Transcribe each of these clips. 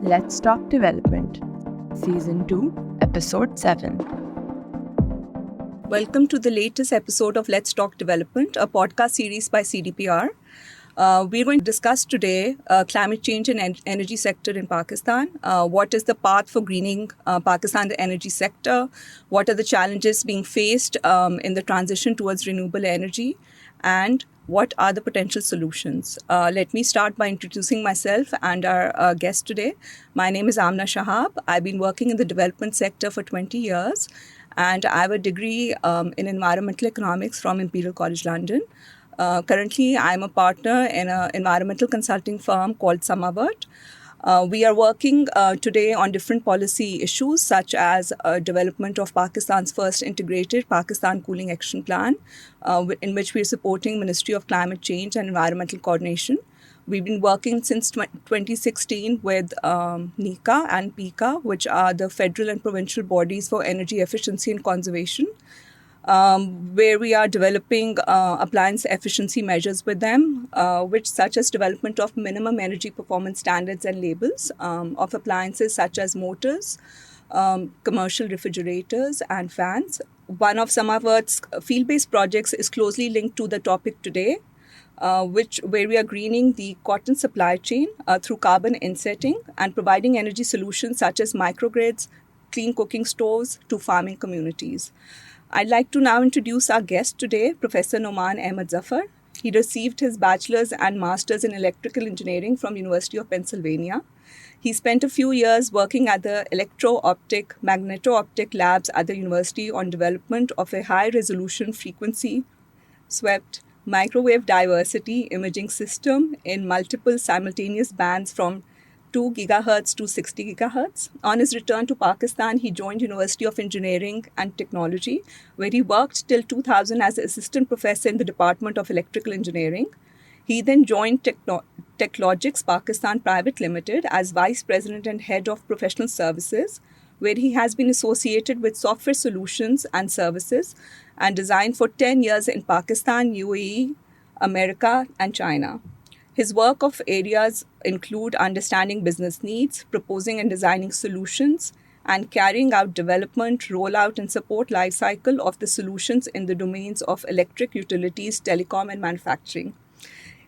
Let's Talk Development, Season 2, Episode 7. Welcome to the latest episode of Let's Talk Development, a podcast series by CDPR. We're going to discuss today climate change and energy sector in Pakistan. What is the path for greening Pakistan, the energy sector? What are the challenges being faced in the transition towards renewable energy? And what are the potential solutions? Let me start by introducing myself and our guest today. My name is Amna Shahab. I've been working in the development sector for 20 years, and I have a degree in environmental economics from Imperial College London. Currently, I'm a partner in an environmental consulting firm called Samawat. We are working today on different policy issues such as development of Pakistan's first integrated Pakistan Cooling Action Plan, in which we are supporting Ministry of Climate Change and Environmental Coordination. We've been working since 2016 with NECA and PICA, which are the federal and provincial bodies for energy efficiency and conservation, where we are developing appliance efficiency measures with them, which such as development of minimum energy performance standards and labels of appliances such as motors, commercial refrigerators and fans. One of Samawat's field-based projects is closely linked to the topic today, where we are greening the cotton supply chain through carbon insetting and providing energy solutions such as microgrids, clean cooking stoves to farming communities. I'd like to now introduce our guest today, Professor Nauman Zaffar. He received his bachelor's and master's in electrical engineering from University of Pennsylvania. He spent a few years working at the electro-optic, magneto-optic labs at the university on development of a high-resolution frequency-swept microwave diversity imaging system in multiple simultaneous bands from 2 gigahertz to 60 gigahertz. On his return to Pakistan, he joined University of Engineering and Technology, where he worked till 2000 as an assistant professor in the Department of Electrical Engineering. He then joined Techlogics Pakistan Private Limited as vice president and head of professional services, where he has been associated with software solutions and services and design for 10 years in Pakistan, UAE, America, and China. His work of areas include understanding business needs, proposing and designing solutions, and carrying out development, rollout, and support lifecycle of the solutions in the domains of electric utilities, telecom, and manufacturing.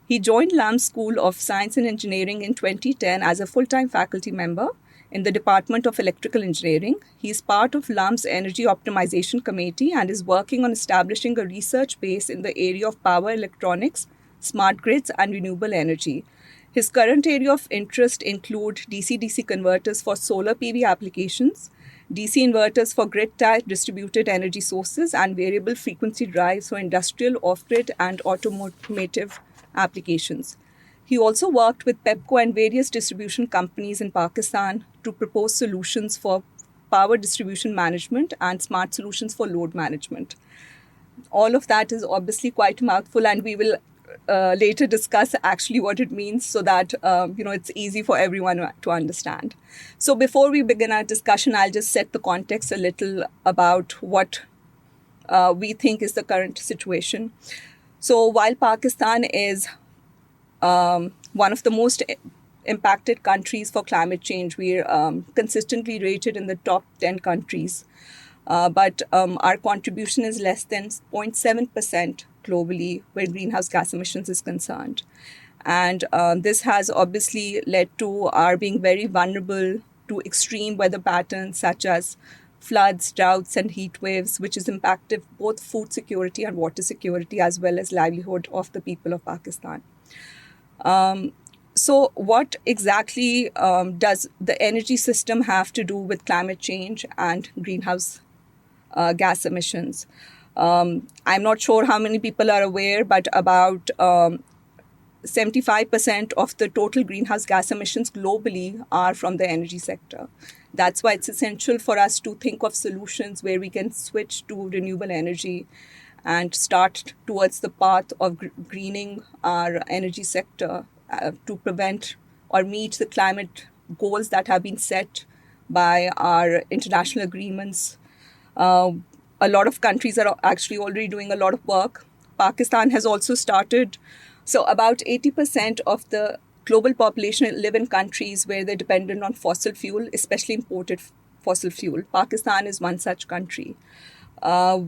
He joined LUMS School of Science and Engineering in 2010 as a full-time faculty member in the Department of Electrical Engineering. He is part of LUMS Energy Optimization Committee and is working on establishing a research base in the area of power electronics, smart grids, and renewable energy. His current area of interest include DC-DC converters for solar PV applications, DC inverters for grid-tied distributed energy sources, and variable frequency drives for industrial, off-grid, and automotive applications. He also worked with Pepco and various distribution companies in Pakistan to propose solutions for power distribution management and smart solutions for load management. All of that is obviously quite a mouthful, and we will later discuss actually what it means so that it's easy for everyone to understand. So before we begin our discussion, I'll just set the context a little about what we think is the current situation. So while Pakistan is one of the most impacted countries for climate change, we're consistently rated in the top 10 countries. But our contribution is less than 0.7% globally where greenhouse gas emissions is concerned. And this has obviously led to our being very vulnerable to extreme weather patterns such as floods, droughts, and heat waves, which has impacted both food security and water security as well as livelihood of the people of Pakistan. So what exactly does the energy system have to do with climate change and greenhouse gas emissions? I'm not sure how many people are aware, but about 75% of the total greenhouse gas emissions globally are from the energy sector. That's why it's essential for us to think of solutions where we can switch to renewable energy and start towards the path of greening our energy sector to prevent or meet the climate goals that have been set by our international agreements. A lot of countries are actually already doing a lot of work. Pakistan has also started. So about 80% of the global population live in countries where they're dependent on fossil fuel, especially imported fossil fuel. Pakistan is one such country.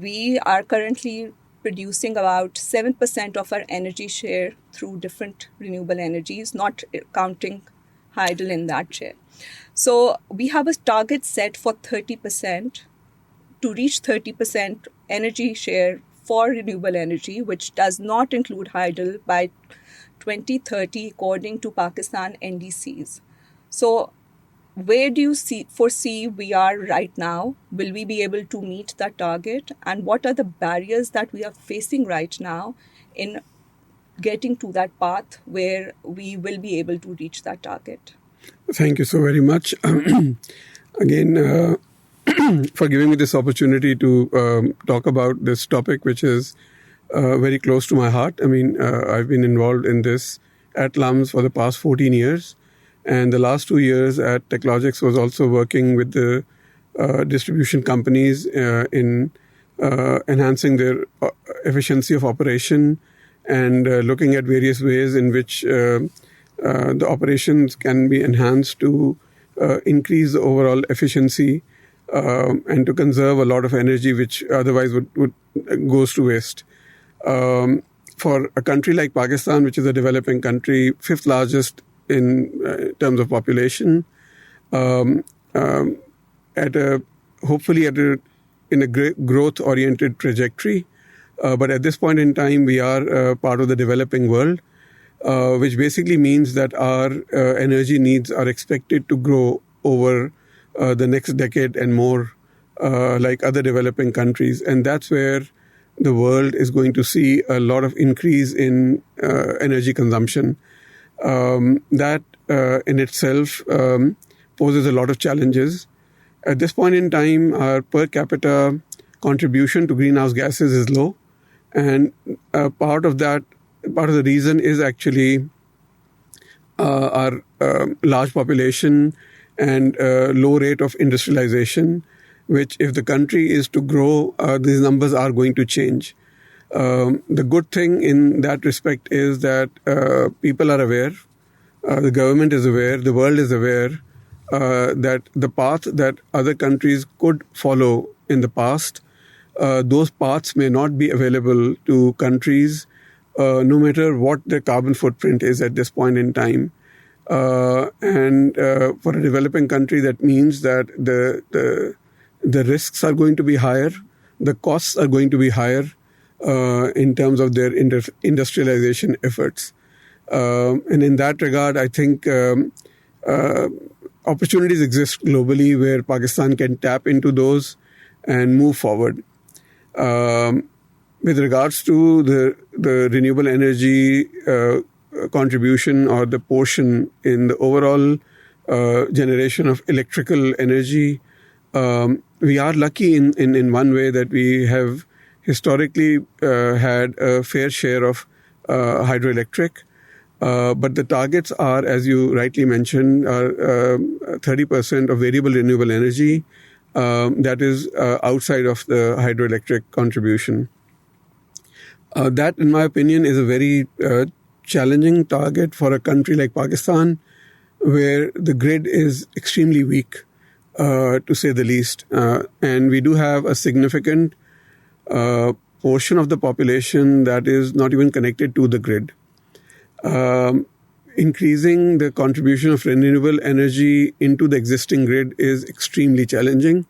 We are currently producing about 7% of our energy share through different renewable energies, not counting hydel in that share. So we have a target set for 30%, to reach 30% energy share for renewable energy, which does not include hydel, by 2030 according to Pakistan NDCs. So where do you foresee we are right now? Will we be able to meet that target? And what are the barriers that we are facing right now in getting to that path where we will be able to reach that target? Thank you so very much. Again, for giving me this opportunity to talk about this topic, which is very close to my heart. I mean, I've been involved in this at LUMS for the past 14 years. And the last 2 years at Techlogics was also working with the distribution companies in enhancing their efficiency of operation and looking at various ways in which the operations can be enhanced to increase the overall efficiency and to conserve a lot of energy which otherwise would goes to waste. For a country like Pakistan, which is a developing country, fifth largest in terms of population, hopefully in a growth-oriented trajectory. But at this point in time, we are part of the developing world, which basically means that our energy needs are expected to grow over the next decade and more, like other developing countries. And that's where the world is going to see a lot of increase in energy consumption. That in itself poses a lot of challenges. At this point in time, our per capita contribution to greenhouse gases is low. And part of the reason is actually our large population and low rate of industrialization, which if the country is to grow, these numbers are going to change. The good thing in that respect is that people are aware, the government is aware, the world is aware that the path that other countries could follow in the past, those paths may not be available to countries no matter what their carbon footprint is at this point in time. And for a developing country, that means that the risks are going to be higher, the costs are going to be higher in terms of their industrialization efforts. And in that regard, I think opportunities exist globally where Pakistan can tap into those and move forward. With regards to the renewable energy contribution or the portion in the overall generation of electrical energy, we are lucky in one way that we have historically had a fair share of hydroelectric. But the targets are, as you rightly mentioned, are 30% of variable renewable energy that is outside of the hydroelectric contribution. That, in my opinion, is a very challenging target for a country like Pakistan, where the grid is extremely weak, to say the least. And we do have a significant portion of the population that is not even connected to the grid. Increasing the contribution of renewable energy into the existing grid is extremely challenging.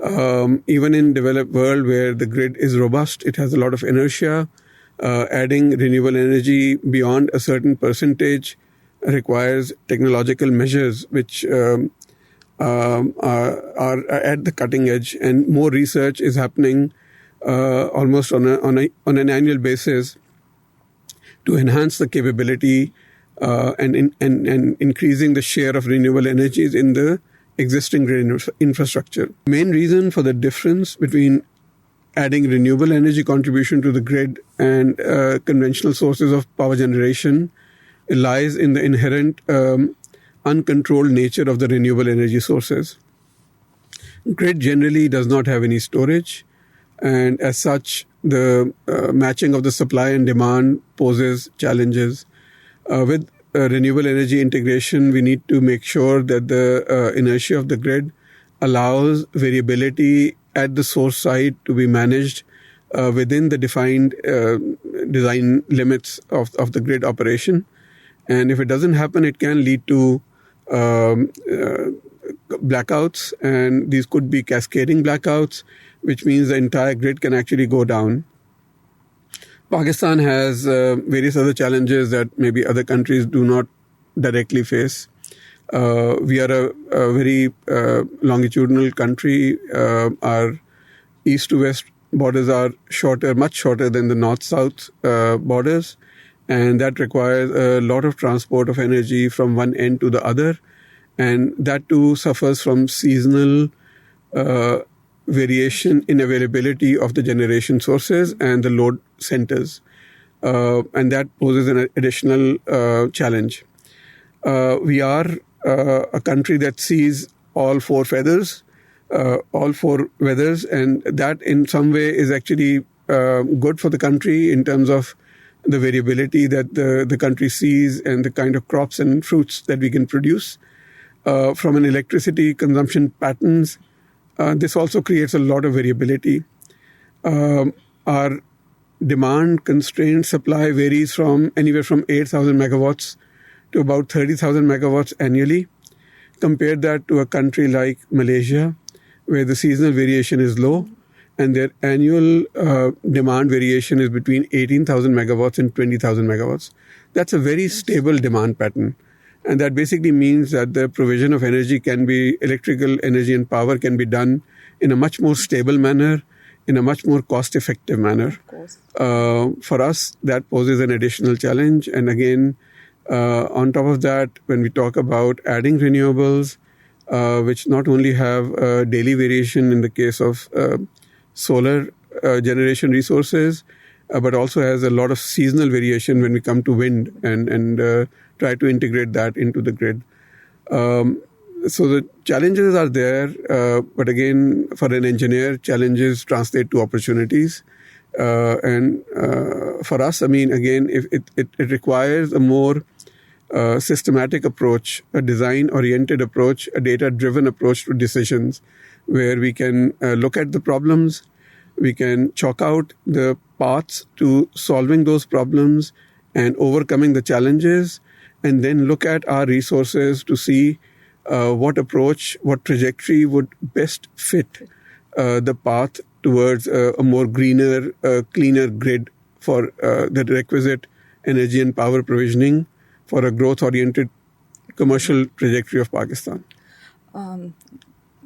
Even in developed world where the grid is robust, it has a lot of inertia. Adding renewable energy beyond a certain percentage requires technological measures which are at the cutting edge, and more research is happening almost on an annual basis to enhance the capability and increasing the share of renewable energies in the existing grid infrastructure. Main reason for the difference between adding renewable energy contribution to the grid and conventional sources of power generation lies in the inherent uncontrolled nature of the renewable energy sources. Grid generally does not have any storage, and as such, the matching of the supply and demand poses challenges. With renewable energy integration, we need to make sure that the inertia of the grid allows variability at the source side to be managed within the defined design limits of the grid operation. And if it doesn't happen, it can lead to blackouts, and these could be cascading blackouts, which means the entire grid can actually go down. Pakistan has various other challenges that maybe other countries do not directly face. We are a very longitudinal country. Our east to west borders are much shorter than the north-south borders, and that requires a lot of transport of energy from one end to the other, and that too suffers from seasonal variation in availability of the generation sources and the load centers, and that poses an additional challenge. We are a country that sees all four weathers, and that in some way is actually good for the country in terms of the variability that the country sees and the kind of crops and fruits that we can produce. From an electricity consumption patterns, this also creates a lot of variability. Our demand-constrained supply varies from anywhere from 8,000 megawatts to about 30,000 megawatts annually. Compare that to a country like Malaysia, where the seasonal variation is low, and their annual demand variation is between 18,000 megawatts and 20,000 megawatts. That's a very stable demand pattern. And that basically means that the provision of electrical energy and power can be done in a much more stable manner, in a much more cost-effective manner. Of course. For us, that poses an additional challenge. And again, on top of that, when we talk about adding renewables, which not only have daily variation in the case of solar generation resources, but also has a lot of seasonal variation when we come to wind and try to integrate that into the grid. So the challenges are there, but again, for an engineer, challenges translate to opportunities. And for us, I mean, again, if it requires a more systematic approach, a design-oriented approach, a data-driven approach to decisions, where we can look at the problems, we can chalk out the paths to solving those problems and overcoming the challenges, and then look at our resources to see what approach, what trajectory would best fit the path towards a more greener, cleaner grid for the requisite energy and power provisioning for a growth-oriented commercial trajectory of Pakistan.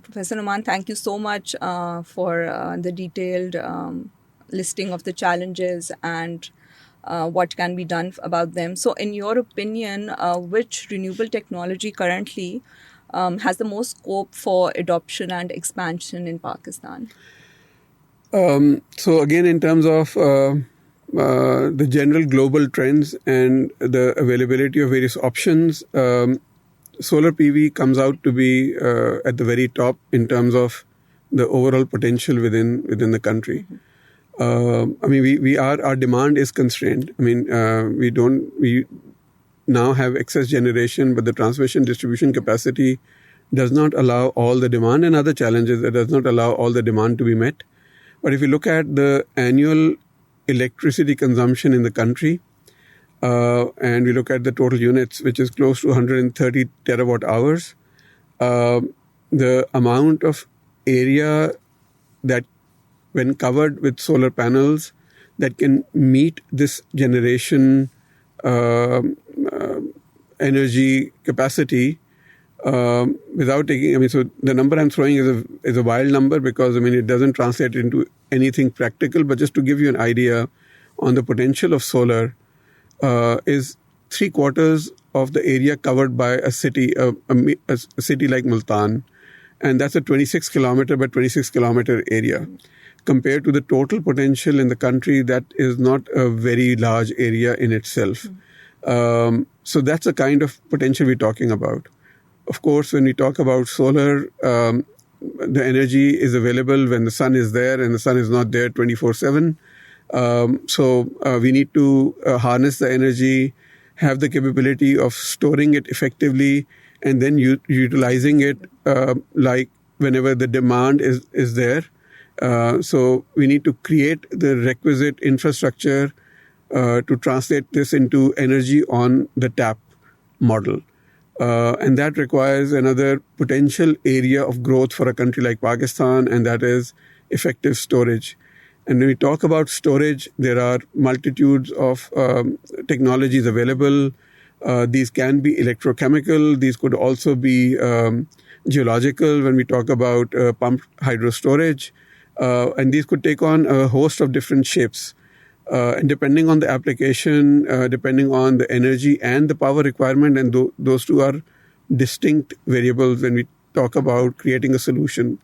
Professor Nauman, thank you so much for the detailed listing of the challenges and what can be done about them. So in your opinion, which renewable technology currently has the most scope for adoption and expansion in Pakistan? So again, in terms of the general global trends and the availability of various options, solar PV comes out to be at the very top in terms of the overall potential within the country. I mean, our demand is constrained. I mean, we now have excess generation, but the transmission distribution capacity does not allow all the demand, and other challenges that does not allow all the demand to be met. But if you look at the annual electricity consumption in the country, and we look at the total units, which is close to 130 terawatt hours, the amount of area that, when covered with solar panels, that can meet this generation energy capacity without taking, I mean, so the number I'm throwing is a wild number because, I mean, it doesn't translate into anything practical, but just to give you an idea on the potential of solar, is 3/4 of the area covered by a city, a city like Multan, and that's a 26 kilometer by 26 kilometer area. Compared to the total potential in the country, that is not a very large area in itself. So that's the kind of potential we're talking about. Of course, when we talk about solar, the energy is available when the sun is there, and the sun is not there 24/7. So we need to harness the energy, have the capability of storing it effectively and then utilizing it like whenever the demand is there. So we need to create the requisite infrastructure to translate this into energy on the tap model. And that requires another potential area of growth for a country like Pakistan, and that is effective storage. And when we talk about storage, there are multitudes of technologies available. These can be electrochemical. These could also be geological when we talk about pumped hydro storage. And these could take on a host of different shapes. And depending on the application, depending on the energy and the power requirement, and those two are distinct variables when we talk about creating a solution.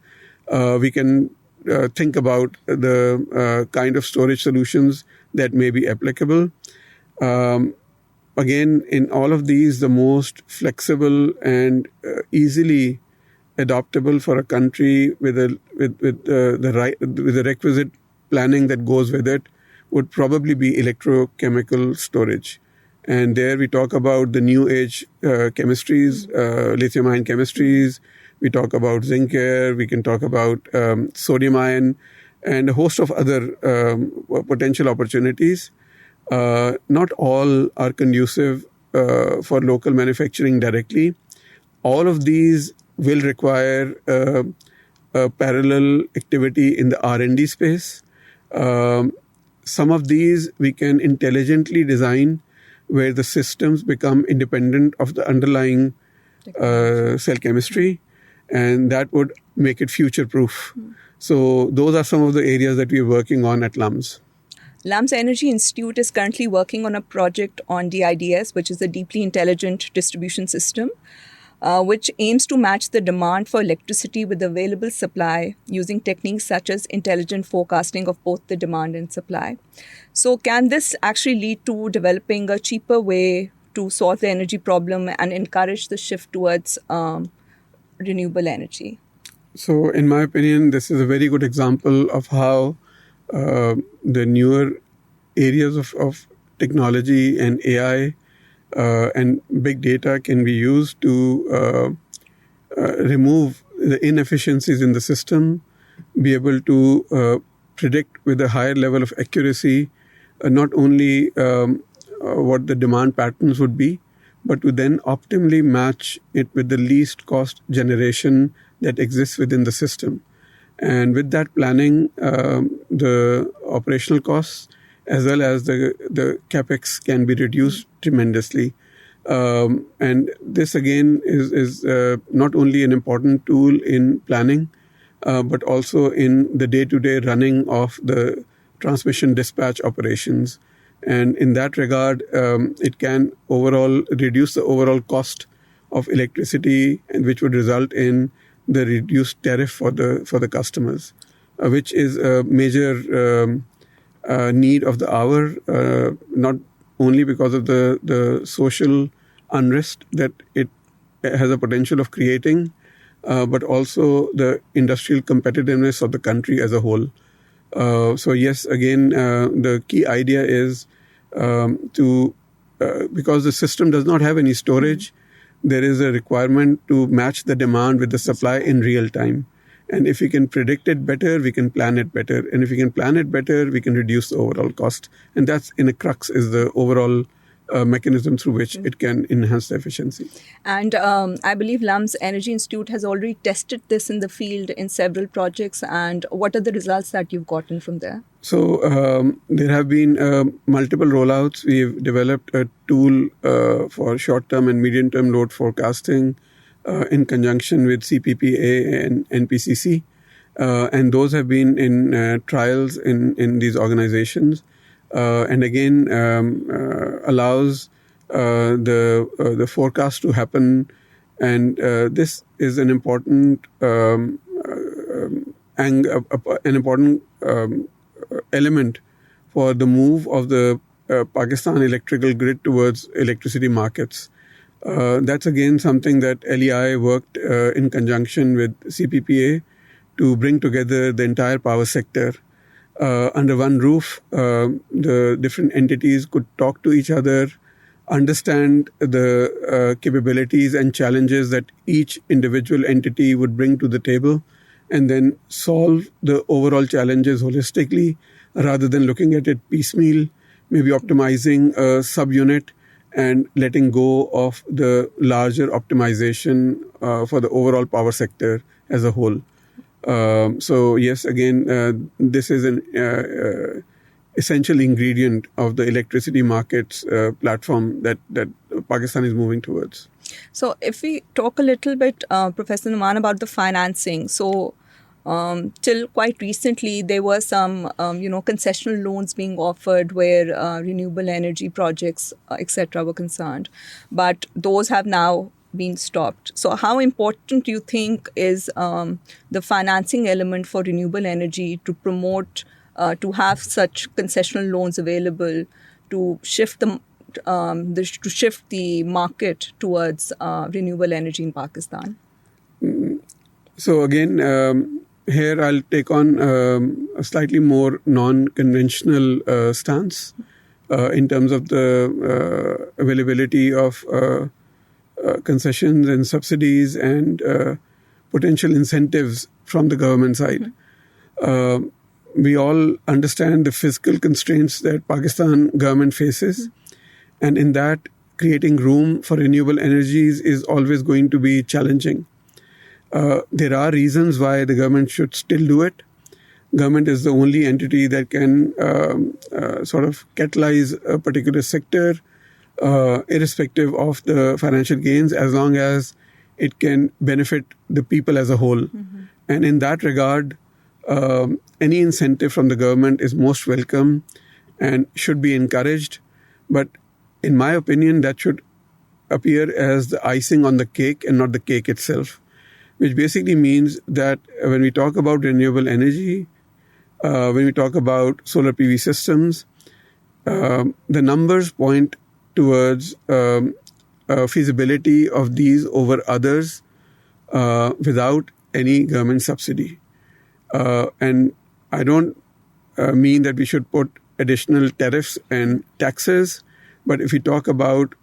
We can think about the kind of storage solutions that may be applicable. Again, in all of these, the most flexible and easily adoptable for a country with the requisite planning that goes with it would probably be electrochemical storage. And there we talk about the new age chemistries, lithium-ion chemistries. We talk about zinc air. We can talk about sodium-ion and a host of other potential opportunities. Not all are conducive for local manufacturing directly. All of these will require a parallel activity in the R&D space. Some of these we can intelligently design where the systems become independent of the underlying cell chemistry, and that would make it future-proof. So those are some of the areas that we are working on at LUMS. LUMS Energy Institute is currently working on a project on DIDS, which is a deeply intelligent distribution system, which aims to match the demand for electricity with the available supply using techniques such as intelligent forecasting of both the demand and supply. So can this actually lead to developing a cheaper way to solve the energy problem and encourage the shift towards renewable energy? So in my opinion, this is a very good example of how the newer areas of technology and AI and big data can be used to remove the inefficiencies in the system, be able to predict with a higher level of accuracy not only what the demand patterns would be, but to then optimally match it with the least cost generation that exists within the system. And with that planning, the operational costs as well as the capex can be reduced tremendously. And this again is not only an important tool in planning, but also in the day-to-day running of the transmission dispatch operations. And in that regard, it can overall reduce the overall cost of electricity, and which would result in the reduced tariff for the customers, which is a major need of the hour, not only because of the social unrest that it has a potential of creating, but also the industrial competitiveness of the country as a whole. So yes, again, the key idea is because the system does not have any storage, there is a requirement to match the demand with the supply in real time. And if we can predict it better, we can plan it better. And if we can plan it better, we can reduce the overall cost. And that's in a crux is the overall mechanism through which it can enhance the efficiency. And I believe LUMS Energy Institute has already tested this in the field in several projects. And what are the results that you've gotten from there? So there have been multiple rollouts. We've developed a tool for short-term and medium-term load forecasting in conjunction with CPPA and NPCC. And those have been in trials in these organizations. And again, allows the forecast to happen. And this is an important element for the move of the Pakistan electrical grid towards electricity markets. That's again something that LEI worked in conjunction with CPPA to bring together the entire power sector under one roof. The different entities could talk to each other, understand the capabilities and challenges that each individual entity would bring to the table, and then solve the overall challenges holistically rather than looking at it piecemeal, maybe optimizing a subunit and letting go of the larger optimization for the overall power sector as a whole. So yes, again, this is an essential ingredient of the electricity markets platform that Pakistan is moving towards. So if we talk a little bit, Professor Nauman, about the financing. So till quite recently, there were some, concessional loans being offered where renewable energy projects, etc., were concerned. But those have now been stopped. So how important do you think is the financing element for renewable energy to promote, to have such concessional loans available to shift the market towards renewable energy in Pakistan? So again, here I'll take on a slightly more non-conventional stance in terms of the availability of concessions and subsidies and potential incentives from the government side. We all understand the fiscal constraints that Pakistan government faces, and in that, creating room for renewable energies is always going to be challenging. There are reasons why the government should still do it. Government is the only entity that can sort of catalyze a particular sector, irrespective of the financial gains, as long as it can benefit the people as a whole. And in that regard, any incentive from the government is most welcome and should be encouraged. But in my opinion, that should appear as the icing on the cake and not the cake itself, which basically means that when we talk about renewable energy, when we talk about solar PV systems, the numbers point towards feasibility of these over others without any government subsidy. And I don't mean that we should put additional tariffs and taxes, but if we talk about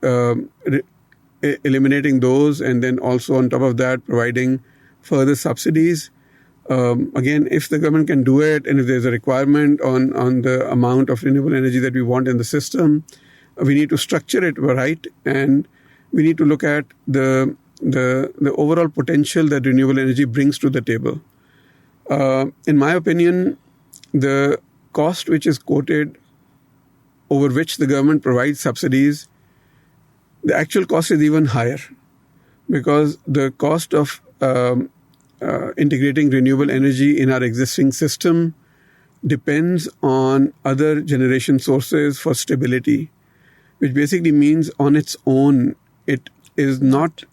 eliminating those and then also on top of that providing further subsidies, again, if the government can do it and if there's a requirement on the amount of renewable energy that we want in the system, we need to structure it right, and we need to look at the overall potential that renewable energy brings to the table. In my opinion, the cost which is quoted over which the government provides subsidies, the actual cost is even higher, because the cost of integrating renewable energy in our existing system depends on other generation sources for stability, which basically means on its own it is not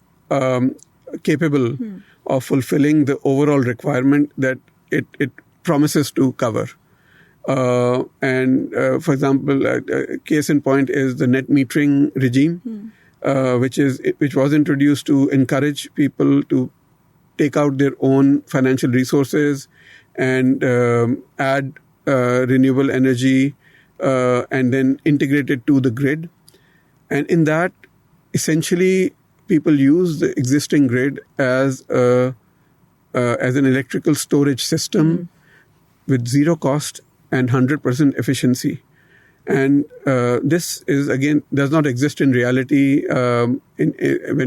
capable of fulfilling the overall requirement that it promises to cover. And for example, a case in point is the net metering regime, which was introduced to encourage people to take out their own financial resources and add renewable energy and then integrate it to the grid. And in that, essentially, people use the existing grid as an electrical storage system with zero cost and 100% efficiency. And this is, again, does not exist in reality when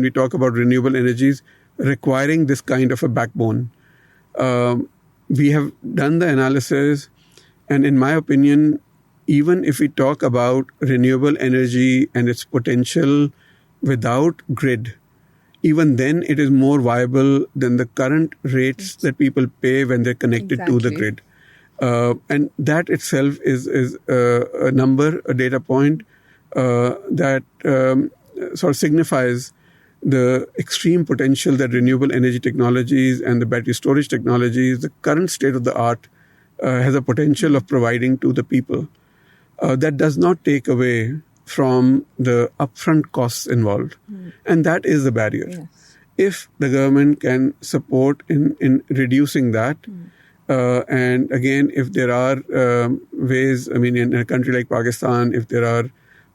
we talk about renewable energies requiring this kind of a backbone. We have done the analysis, and in my opinion, even if we talk about renewable energy and its potential without grid, even then it is more viable than the current rates that people pay when they're connected to the grid. And that itself is a number, a data point that sort of signifies the extreme potential that renewable energy technologies and the battery storage technologies, the current state of the art, has a potential of providing to the people. That does not take away from the upfront costs involved. And that is the barrier. Yes. If the government can support in reducing that, and again, if there are ways, I mean, in a country like Pakistan, if there are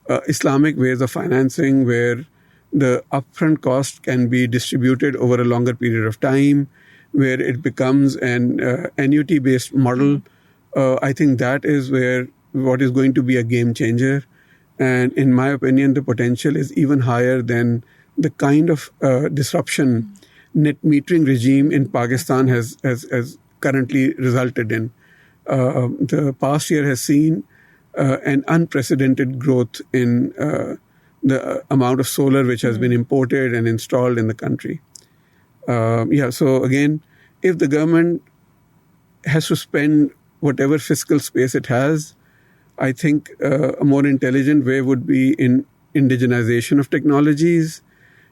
Islamic ways of financing where the upfront cost can be distributed over a longer period of time, where it becomes an annuity-based model. I think that is where what is going to be a game changer. And in my opinion, the potential is even higher than the kind of disruption net metering regime in Pakistan has currently resulted in. The past year has seen an unprecedented growth in the amount of solar which has been imported and installed in the country. So again, if the government has to spend whatever fiscal space it has, I think a more intelligent way would be in indigenization of technologies,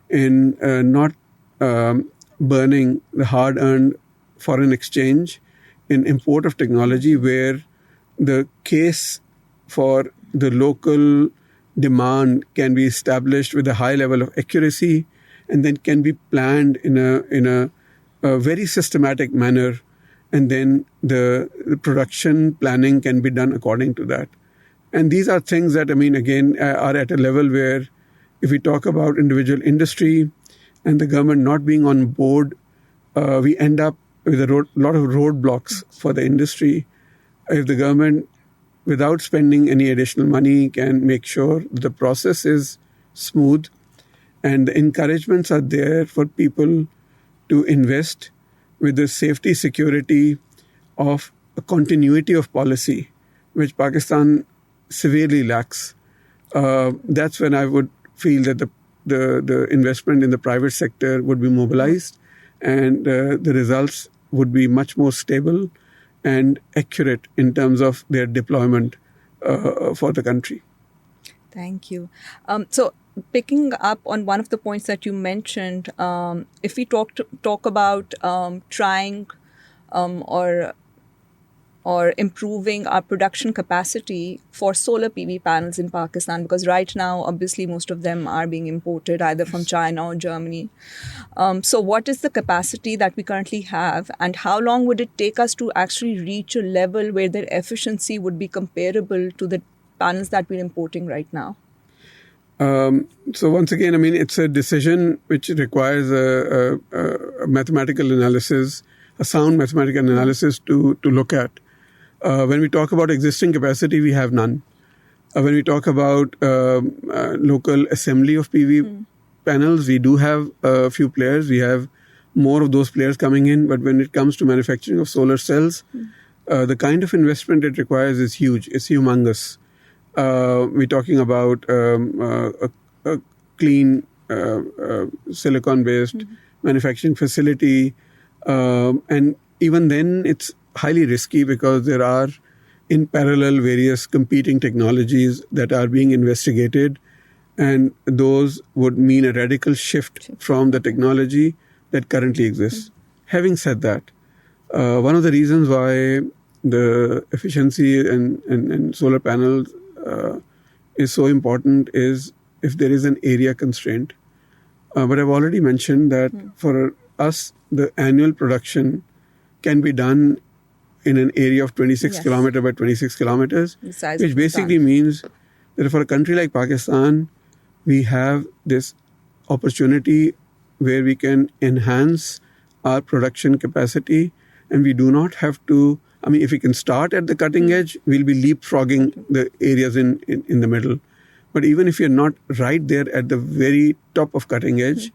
in not burning the hard-earned foreign exchange, in import of technology where the case for the local demand can be established with a high level of accuracy and then can be planned in a very systematic manner, and then the production planning can be done according to that. And these are things that, again, are at a level where if we talk about individual industry and the government not being on board, we end up with a lot of roadblocks for the industry. If the government, without spending any additional money, can make sure the process is smooth and the encouragements are there for people to invest with the safety, security of a continuity of policy, which Pakistan severely lacks. That's when I would feel that the investment in the private sector would be mobilized and the results would be much more stable and accurate in terms of their deployment for the country. Thank you. So picking up on one of the points that you mentioned, if we talk about trying or improving our production capacity for solar PV panels in Pakistan, because right now, obviously, most of them are being imported either from China or Germany. So what is the capacity that we currently have, and how long would it take us to actually reach a level where their efficiency would be comparable to the panels that we're importing right now? So once again, it's a decision which requires a mathematical analysis, a sound mathematical analysis to look at. When we talk about existing capacity, we have none. When we talk about local assembly of PV panels, we do have a few players. We have more of those players coming in. But when it comes to manufacturing of solar cells, the kind of investment it requires is huge. It's humongous. We're talking about a clean silicon-based manufacturing facility. And even then, it's highly risky because there are in parallel various competing technologies that are being investigated, and those would mean a radical shift from the technology that currently exists. Having said that, one of the reasons why the efficiency in solar panels is so important is if there is an area constraint. But I've already mentioned that for us, the annual production can be done in an area of 26 kilometer by 26 kilometers, which basically means that for a country like Pakistan, we have this opportunity where we can enhance our production capacity, and we do not have to, if we can start at the cutting edge, we'll be leapfrogging the areas in the middle. But even if you're not right there at the very top of cutting edge,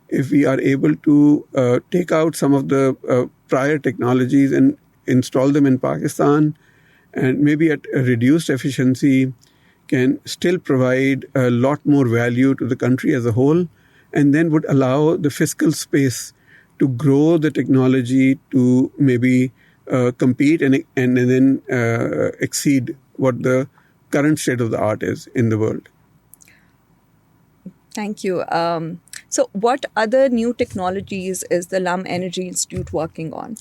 if we are able to take out some of the prior technologies and install them in Pakistan, and maybe at a reduced efficiency, can still provide a lot more value to the country as a whole, and then would allow the fiscal space to grow the technology to maybe compete and then exceed what the current state of the art is in the world. Thank you. So what other new technologies is the LUM Energy Institute working on?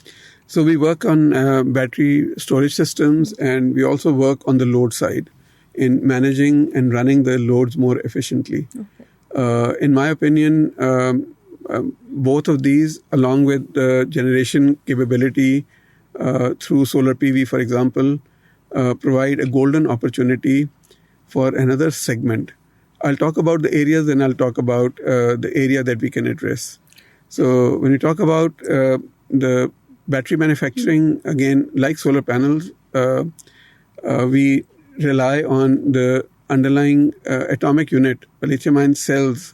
So we work on battery storage systems, and we also work on the load side in managing and running the loads more efficiently. Okay. In my opinion, both of these, along with the generation capability through solar PV, for example, provide a golden opportunity for another segment. I'll talk about the areas, then I'll talk about the area that we can address. So when we talk about the battery manufacturing, again, like solar panels, we rely on the underlying atomic unit, lithium-ion cells,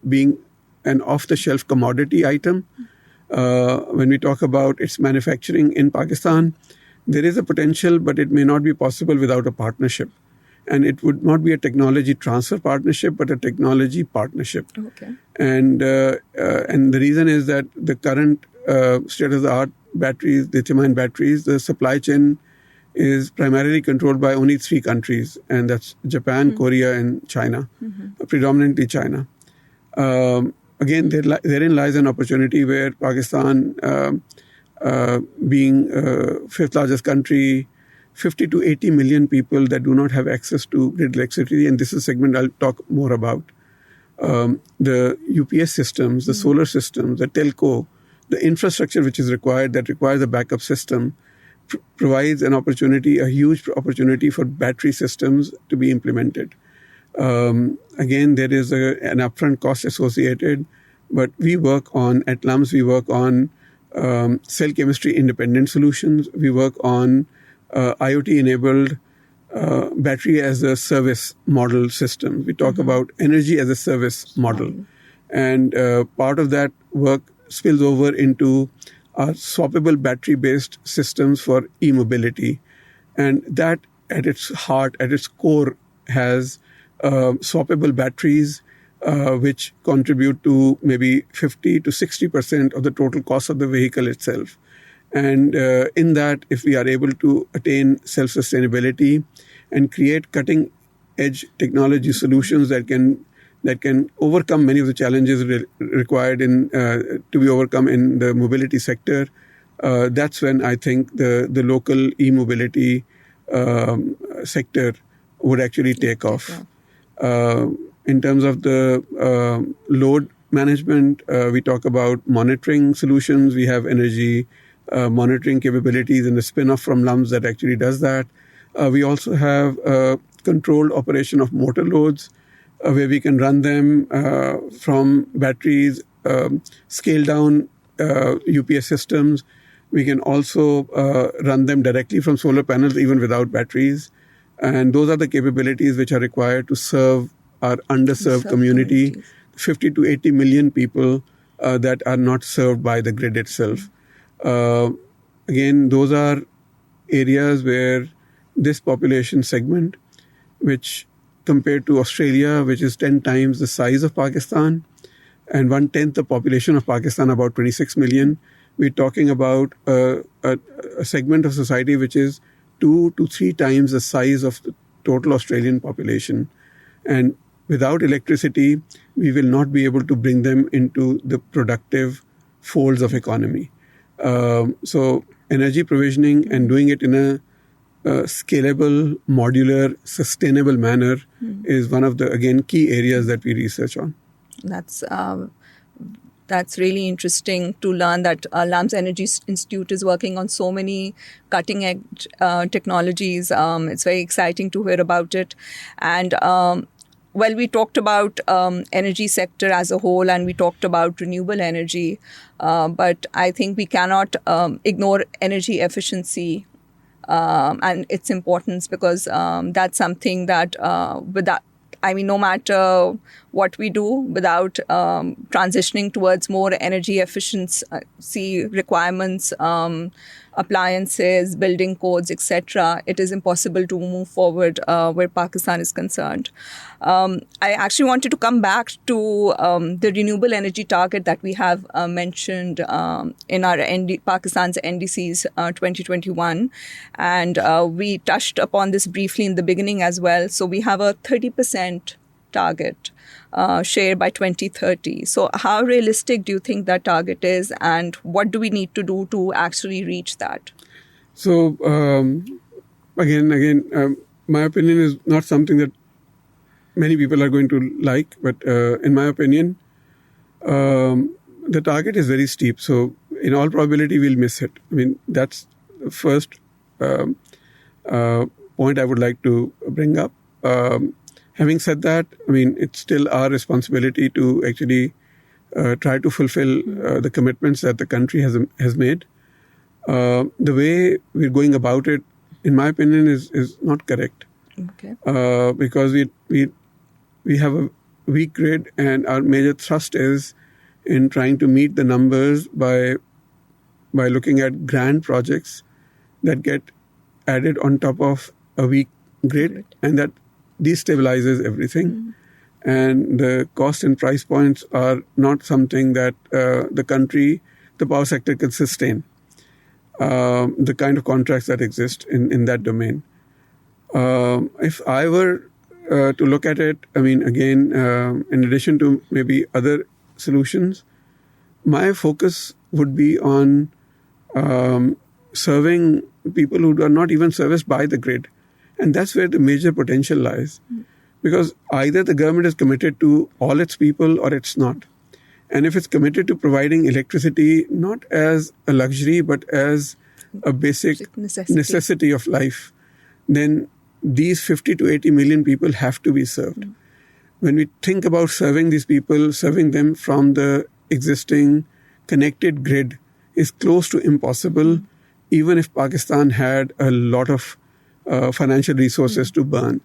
being an off-the-shelf commodity item. When we talk about its manufacturing in Pakistan, there is a potential, but it may not be possible without a partnership. And it would not be a technology transfer partnership, but a technology partnership. Okay. And the reason is that the current state-of-the-art batteries, lithium-ion batteries, the supply chain is primarily controlled by only 3 countries, and that's Japan, Korea, and China, predominantly China. Again, therein lies an opportunity where Pakistan, being 5th largest country, 50 to 80 million people that do not have access to grid electricity, and this is a segment I'll talk more about. The UPS systems, the solar systems, the telco, the infrastructure which is required, that requires a backup system, provides an opportunity, a huge opportunity for battery systems to be implemented. Again, there is an upfront cost associated, but at LUMS, we work on cell chemistry independent solutions. We work on IoT-enabled battery as a service model system. We talk about energy as a service model. And part of that work spills over into our swappable battery-based systems for e-mobility. And that at its heart, at its core, has swappable batteries which contribute to maybe 50 to 60% of the total cost of the vehicle itself. And in that, if we are able to attain self-sustainability and create cutting-edge technology solutions that can overcome many of the challenges required to be overcome in the mobility sector, that's when I think the local e-mobility sector would actually take off. In terms of the load management, we talk about monitoring solutions. We have energy monitoring capabilities in the spin-off from LUMS that actually does that. We also have controlled operation of motor loads where we can run them from batteries, scale down UPS systems. We can also run them directly from solar panels even without batteries. And those are the capabilities which are required to serve our underserved community, 50 to 80 million people that are not served by the grid itself. Again, those are areas where this population segment, which compared to Australia, which is 10 times the size of Pakistan, and 1/10 the population of Pakistan, about 26 million, we're talking about a segment of society which is 2 to 3 times the size of the total Australian population. And without electricity, we will not be able to bring them into the productive folds of economy. So energy provisioning and doing it in a scalable, modular, sustainable manner is one of the, again, key areas that we research on. That's really interesting to learn that LUMS Energy Institute is working on so many cutting-edge technologies. It's very exciting to hear about it. And we talked about energy sector as a whole, and we talked about renewable energy. But I think we cannot ignore energy efficiency and its importance, because that's something that no matter what we do, without transitioning towards more energy efficiency requirements, appliances, building codes, etc., it is impossible to move forward where Pakistan is concerned. I actually wanted to come back to the renewable energy target that we have mentioned in our Pakistan's NDCs 2021. And we touched upon this briefly in the beginning as well. So we have a 30% target share by 2030. So how realistic do you think that target is, and what do we need to do to actually reach that? So again, my opinion is not something that many people are going to like, but in my opinion, the target is very steep. So in all probability, we'll miss it. I mean, that's the first point I would like to bring up. having said that, I mean, it's still our responsibility to actually try to fulfill the commitments that the country has made. The way we're going about it, in my opinion, is not correct. Okay. Because we have a weak grid, and our major thrust is in trying to meet the numbers by looking at grand projects that get added on top of a weak grid, and that destabilizes everything. And the cost and price points are not something that the power sector can sustain. The kind of contracts that exist in that domain. If I were to look at it, I mean, again, in addition to maybe other solutions, my focus would be on serving people who are not even serviced by the grid. And that's where the major potential lies. Because either the government is committed to all its people or it's not. And if it's committed to providing electricity not as a luxury but as a basic necessity of life, then these 50 to 80 million people have to be served. When we think about serving these people, serving them from the existing connected grid is close to impossible, even if Pakistan had a lot of financial resources to burn.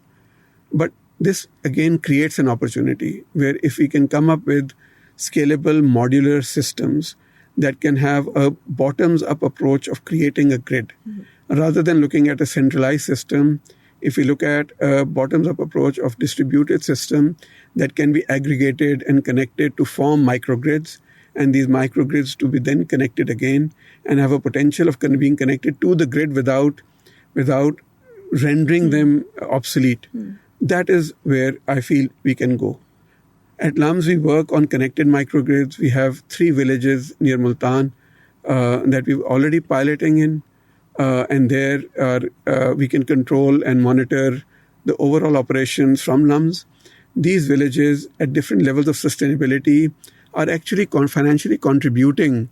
But this again creates an opportunity where if we can come up with scalable modular systems that can have a bottoms-up approach of creating a grid. Rather than looking at a centralized system, if we look at a bottoms-up approach of distributed system that can be aggregated and connected to form microgrids, and these microgrids to be then connected again and have a potential of being connected to the grid without rendering them obsolete. That is where I feel we can go. At LUMS, we work on connected microgrids. We have 3 villages near Multan that we're already piloting in. And there we can control and monitor the overall operations from LUMS. These villages at different levels of sustainability are actually financially contributing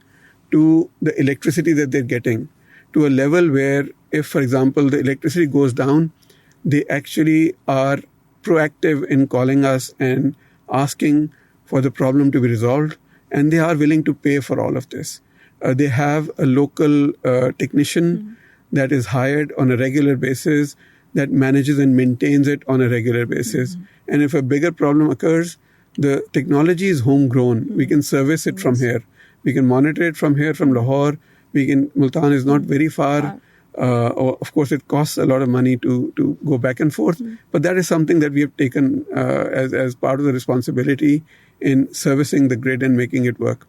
to the electricity that they're getting to a level where if, for example, the electricity goes down, they actually are proactive in calling us and asking for the problem to be resolved, and they are willing to pay for all of this. They have a local technician that is hired on a regular basis that manages and maintains it on a regular basis. And if a bigger problem occurs, the technology is homegrown. We can service it from here. We can monitor it from here, from Lahore. Multan is not very far. Of course, it costs a lot of money to go back and forth, but that is something that we have taken as part of the responsibility in servicing the grid and making it work.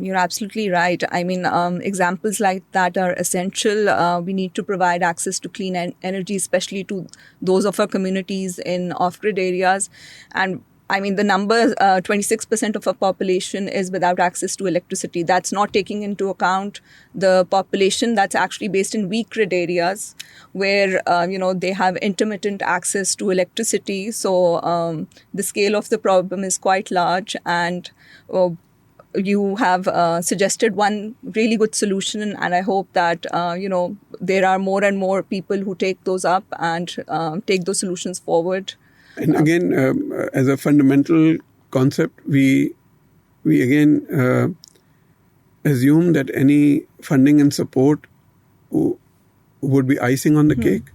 You're absolutely right. I mean, examples like that are essential. We need to provide access to clean energy, especially to those of our communities in off-grid areas. And I mean, the number, 26% of our population is without access to electricity. That's not taking into account the population that's actually based in weak grid areas where, they have intermittent access to electricity. So the scale of the problem is quite large. And you have suggested one really good solution. And I hope that, there are more and more people who take those up and take those solutions forward. And again, as a fundamental concept, we again assume that any funding and support would be icing on the cake,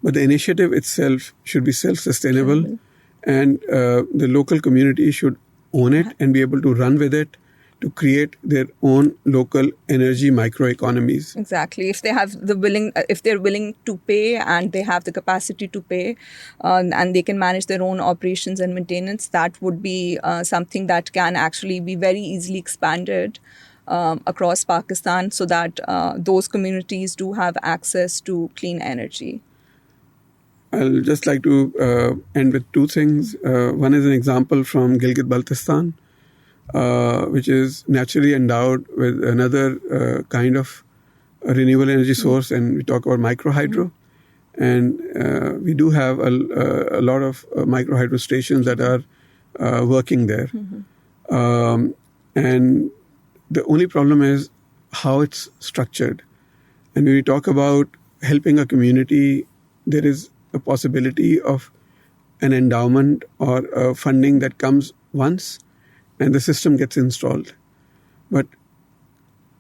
but the initiative itself should be self-sustainable, and the local community should own it and be able to run with it to create their own local energy microeconomies. Exactly. If they're willing to pay and they have the capacity to pay, and they can manage their own operations and maintenance, that would be something that can actually be very easily expanded across Pakistan so that those communities do have access to clean energy. I'll just like to end with 2 things. One is an example from Gilgit-Baltistan, which is naturally endowed with another kind of renewable energy source, and we talk about microhydro. And we do have a lot of microhydro stations that are working there. And the only problem is how it's structured. And when we talk about helping a community, there is a possibility of an endowment or a funding that comes once and the system gets installed. But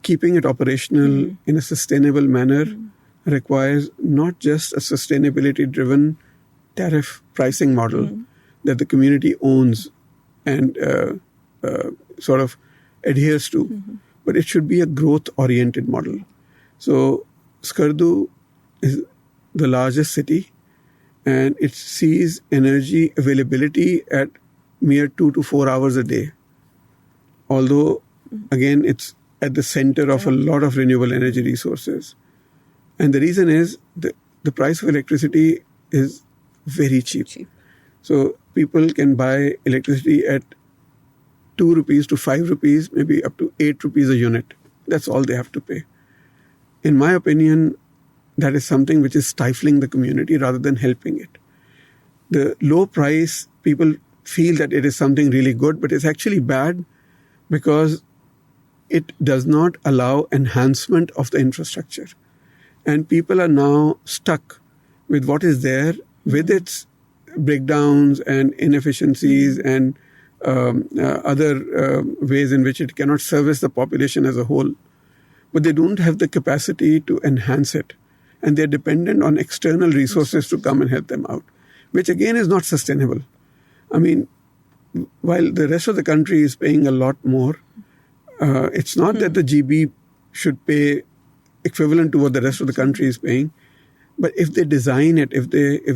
keeping it operational in a sustainable manner requires not just a sustainability-driven tariff pricing model that the community owns and sort of adheres to, but it should be a growth-oriented model. So Skardu is the largest city, and it sees energy availability at mere 2 to 4 hours a day. Although, again, it's at the center of a lot of renewable energy resources. And the reason is the price of electricity is very cheap. So people can buy electricity at 2 rupees to 5 rupees, maybe up to 8 rupees a unit. That's all they have to pay. In my opinion, that is something which is stifling the community rather than helping it. The low price, people feel that it is something really good, but it's actually bad because it does not allow enhancement of the infrastructure. And people are now stuck with what is there, with its breakdowns and inefficiencies and other ways in which it cannot service the population as a whole. But they don't have the capacity to enhance it. And they're dependent on external resources to come and help them out, which again is not sustainable. I mean, while the rest of the country is paying a lot more, it's not that the GB should pay equivalent to what the rest of the country is paying. But if they design it, if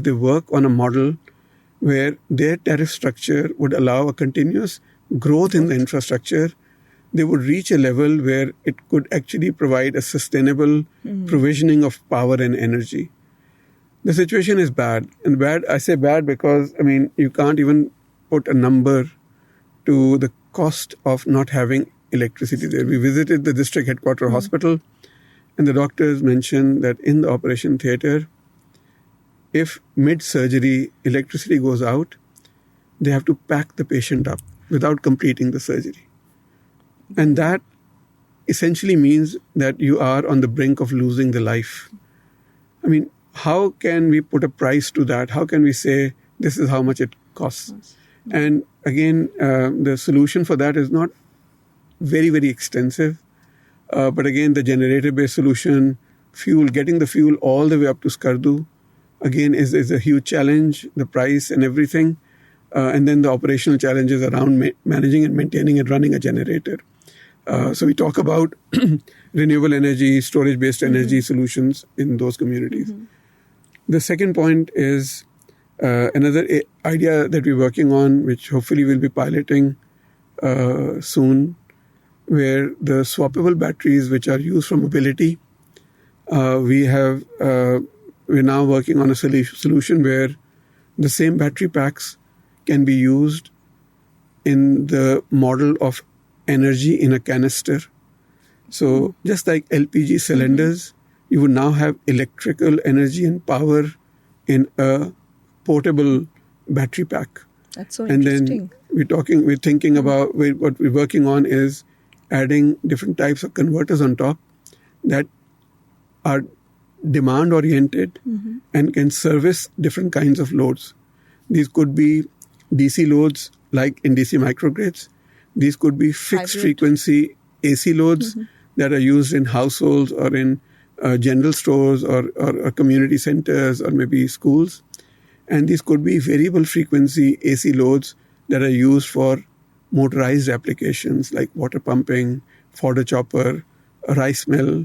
they work on a model where their tariff structure would allow a continuous growth in the infrastructure, they would reach a level where it could actually provide a sustainable provisioning of power and energy. The situation is bad. And bad, I say bad because, I mean, you can't even put a number to the cost of not having electricity there. We visited the district headquarters hospital, and the doctors mentioned that in the operation theatre, if mid-surgery electricity goes out, they have to pack the patient up without completing the surgery. And that essentially means that you are on the brink of losing the life. I mean, how can we put a price to that? How can we say this is how much it costs? And again, the solution for that is not very, very extensive. But again, the generator-based solution, getting the fuel all the way up to Skardu, again, is a huge challenge, the price and everything. And then the operational challenges around managing and maintaining and running a generator. So we talk about renewable energy, storage-based energy solutions in those communities. The second point is another idea that we're working on, which hopefully we'll be piloting soon, where the swappable batteries which are used for mobility, we're now working on a solution where the same battery packs can be used in the model of energy in a canister. So just like LPG cylinders, you would now have electrical energy and power in a portable battery pack. That's so interesting. And then we're thinking about what we're working on is adding different types of converters on top that are demand oriented and can service different kinds of loads. These could be DC loads like in DC microgrids. These could be fixed frequency AC loads that are used in households or in general stores or community centers or maybe schools. And these could be variable frequency AC loads that are used for motorized applications like water pumping, fodder chopper, a rice mill,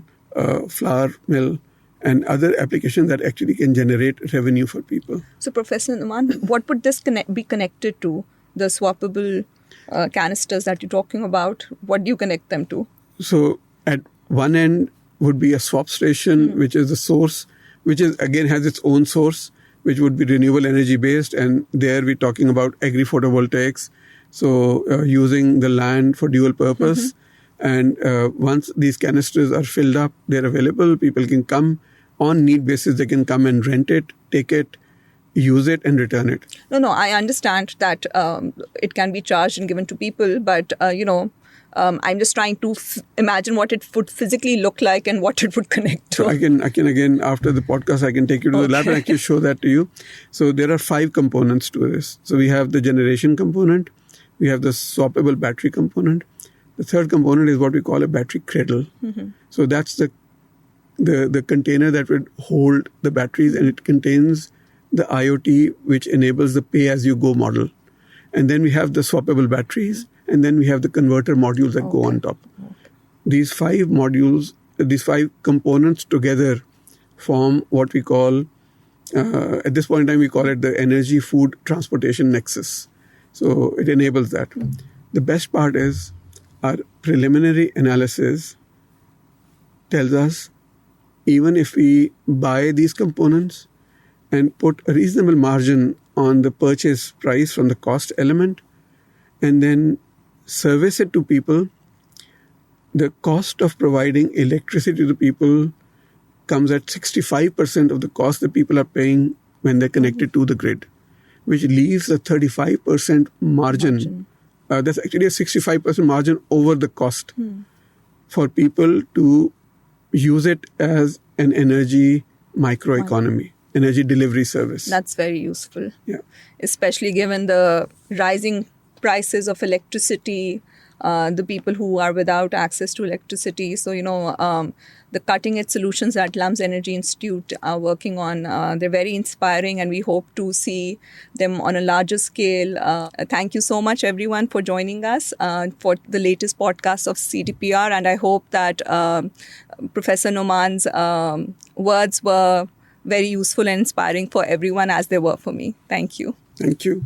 flour mill, and other applications that actually can generate revenue for people. So, Professor Nauman, what would this be connected to? The swappable canisters that you're talking about, what do you connect them to? So, at one end would be a swap station, which is the source, which is again has its own source, which would be renewable energy based. And there we're talking about agri-photovoltaics. So using the land for dual purpose. And once these canisters are filled up, they're available. People can come on need basis. They can come and rent it, take it, use it and return it. No, I understand that it can be charged and given to people. But, I'm just trying to imagine what it would physically look like and what it would connect to. So I can again, after the podcast, I can take you to the lab and actually show that to you. So there are 5 components to this. So we have the generation component, we have the swappable battery component. The third component is what we call a battery cradle. So that's the container that would hold the batteries, and it contains the IoT, which enables the pay-as-you-go model. And then we have the swappable batteries, and then we have the converter modules that go on top. These 5 modules, these 5 components together form what we call, at this point in time, we call it the energy, food, transportation nexus. So it enables that. The best part is our preliminary analysis tells us even if we buy these components and put a reasonable margin on the purchase price from the cost element and then service it to people, the cost of providing electricity to people comes at 65% of the cost that people are paying when they're connected to the grid, which leaves a 35% margin. That's actually a 65% margin over the cost for people to use it as an energy microeconomy, energy delivery service. That's very useful. Yeah. Especially given the rising prices of electricity, the people who are without access to electricity. So, the cutting-edge solutions that LUMS Energy Institute are working on, they're very inspiring, and we hope to see them on a larger scale. Thank you so much, everyone, for joining us for the latest podcast of CDPR. And I hope that Professor Nauman's words were very useful and inspiring for everyone as they were for me. Thank you. Thank you.